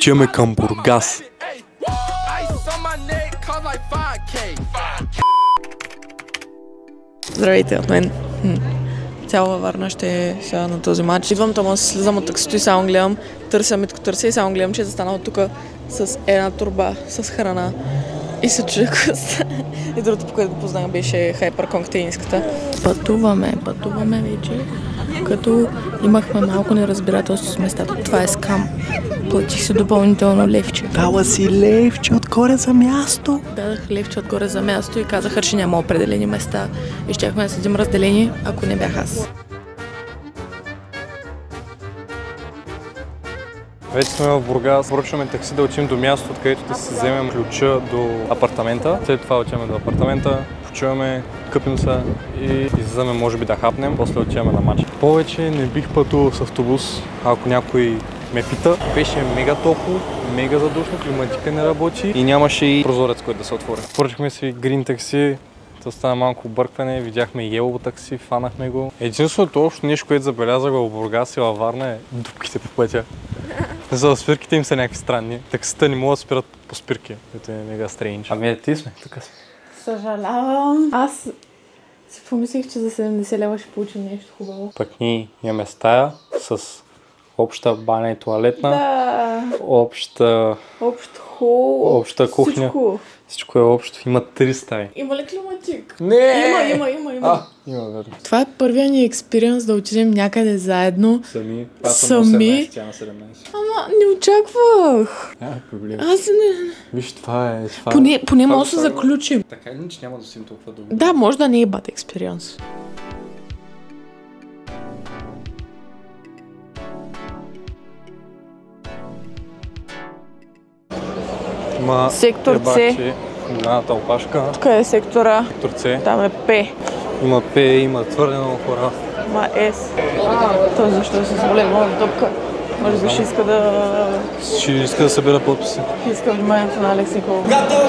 Отиваме към Бургас. Здравейте от мен. Цяла Варна ще е сега на този матч. Идвам там, слизам от таксито и само гледам, търся и само гледам, че е застанал тук с една турба с храна. И се чуя и другото, по което го познах, беше хайперконктейнската. Пътуваме вече, като имахме малко неразбирателство с местата. Това е скам. Платих се допълнително левче. Дала си левче отгоре за място. Дадах левче отгоре за място и казаха, че няма определени места. И щяхме да седим разделени, ако не бях аз. Вече сме в Бургас, поръчваме такси да отидем до място, откъдето да си вземем ключа до апартамента. След това отиваме до апартамента, почуваме, къпим се и излизаме може би да хапнем, после отиваме на матч. Повече не бих пътувал с автобус, ако някой ме пита. Беше мега топло, мега задушно, климатика не работи и нямаше и прозорец, който да се отвори. Поръчахме си грин такси. То стана малко объркване, видяхме Yellow такси, фанахме го. Единственото общо нещо, което забелязах в Бургас и във Варна е дупките по пътя. За спирките им са някакви странни. Таксите не могат да спират по спирки, което е мега стрейндж. Ами ти сме, тук сме. Съжалявам. Аз си помислих, че за 70 лева ще получим нещо хубаво. Пък ние имаме стая с обща баня и туалетна. Да. Обща кухня. Всичко е общо. Има 3 стаи. Има ли климатик? Не! Има. Има, верно. Това е първият ни експириенс да отидем някъде заедно. Сами. Аз съм 18, тя на 17. Ама не очаквах. Проблем. Аз не... Виж, това е... Поне може да се заключим. Така или че няма да си им толкова дълго. Да, може да не е бат експириенс. Сектор С. Голямата опашка. Тук е сектора. Сектор С. Там е П. Има П, има твърде много хора. Има С. Той защо се сваля моя топка? Може би ще иска да... Ще иска да събира подписи. Иска вниманието на Алекс Николов. Готов!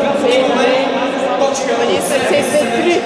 73!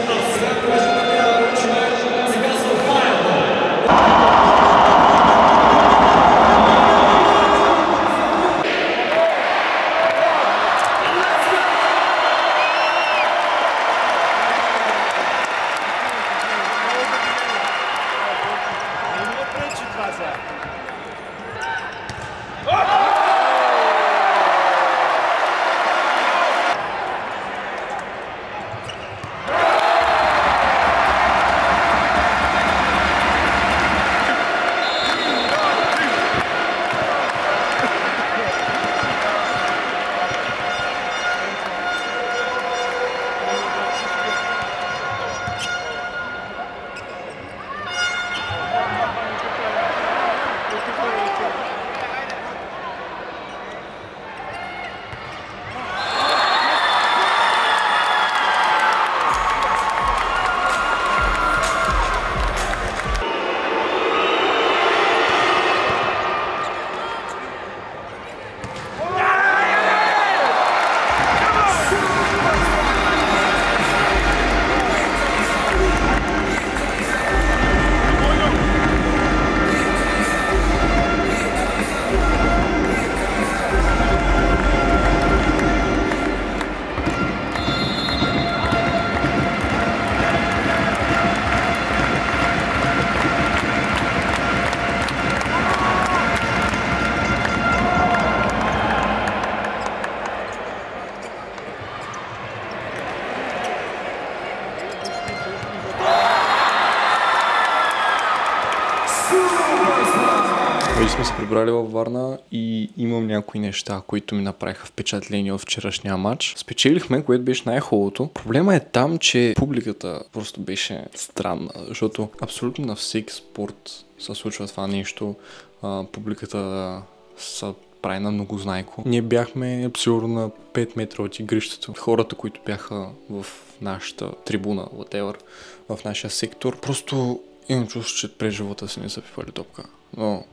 Вече сме се прибрали във Варна и имам някои неща, които ми направиха впечатление от вчерашния матч. Спечелихме, което беше най-хубавото. Проблема е там, че публиката просто беше странна, защото абсолютно на всеки спорт се случва това нещо. Публиката са прави на многознайко. Ние бяхме сигурно на 5 метра от игрището. Хората, които бяха в нашата трибуна, whatever, в нашия сектор, просто имам чувство, че през живота си не са пипали топка. Но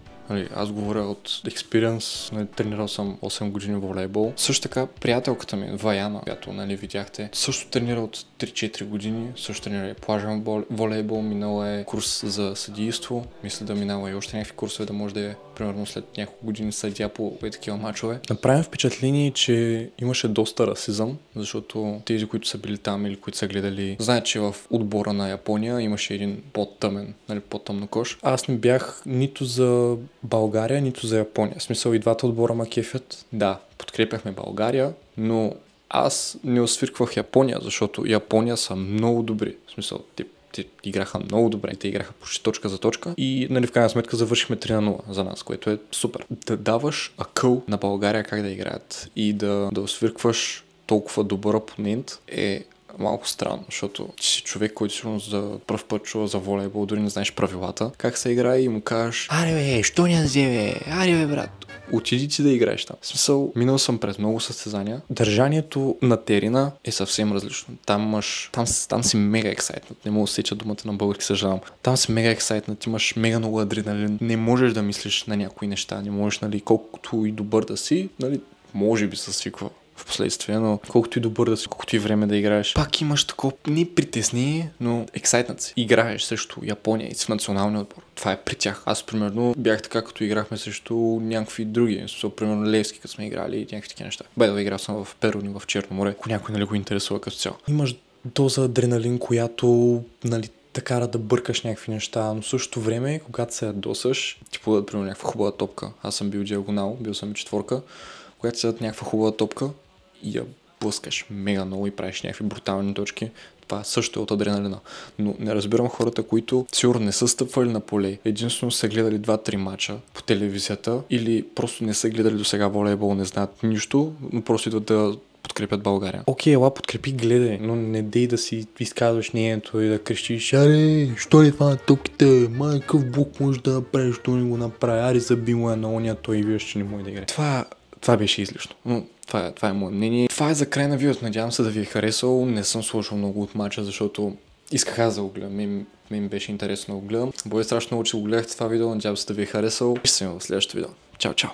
аз говоря от експириенс, тренирал съм 8 години волейбол. Също така приятелката ми, Ваяна, която видяхте, също тренира от 3-4 години, също тренира и плажен волейбол, минала е курс за съдийство, мисля да минала и още някакви курсове да може да е примерно след няколко години съдия по такива мачове. Направим впечатление, че имаше доста расизъм, защото тези, които са били там или които са гледали, знаят, че в отбора на Япония имаше един по-тъмен, нали, по-тъмно кош. Аз не бях нито за България, нито за Япония. В смисъл и двата отбора ма кефят. Да, подкрепяхме България, но аз не освирквах Япония, защото Япония са много добри. В смисъл, те играха много добре. Те играха почти точка за точка и нали, в крайна сметка завършихме 3-0 за нас, което е супер. Да даваш акъл на България как да играят и да освиркваш толкова добър опонент е малко странно, защото си човек, който сигурно за пръв път чува за волейбол, дори не знаеш правилата, как се играе и му кажеш: аре бе, що не взе, аре бе, брат. Отиди ти да играеш там. В смисъл, минал съм през много състезания. Държанието на терена е съвсем различно. Там си мега ексайтнат. Не мога да сеча думата на български, съжалявам. Там си мега ексайтнат, имаш мега много адреналин. Не можеш да мислиш на някои неща. Не можеш, нали, колкото и добър да си, нали, може би се свиква в последствие, но колкото и добър да си, колкото и време да играеш, пак имаш такова не притеснение, но ексайтнат си. Играеш също Япония и в националния отбор. Това е при тях. Аз, примерно, бях така, като играхме срещу някакви други. Примерно Левски, като сме играли и някакви такива неща. Да играл съм в Перуни, в Черно море. Ако някой, нали, го интересува като цяло. Имаш доза адреналин, която, нали, те кара да бъркаш някакви неща, но в същото време, когато се ядосаш, ти подадат, примерно, някаква хубава топка. Аз съм бил диагонал, бил съм и четворка. Когато се дадат някаква хубава топка и я блъскаш мега много и правиш някакви брутални точки, това също е от адреналина. Но не разбирам хората, които сигурно не са стъпвали на поле, единствено са гледали 2-3 мача по телевизията или просто не са гледали до сега волейбол, не знаят нищо, но просто идват да подкрепят България. Окей, ела подкрепи, гледай, но не дей да си изказваш мнението и да крещиш: аре, що ли това на топките, какъв бук може да направиш, що не го направи, аре заби му я на оня, той и виж, че не може да играе. Това беше излишно, но това е мое мнение. Това е за край на видеото, надявам се да ви е харесал. Не съм сложил много от мача, защото исках аз да го гледам. Ми беше интересно да го гледам. Бъде страшно много, че го гледахте това видео, надявам се да ви е харесал. Ще се видим в следващото видео. Чао, чао!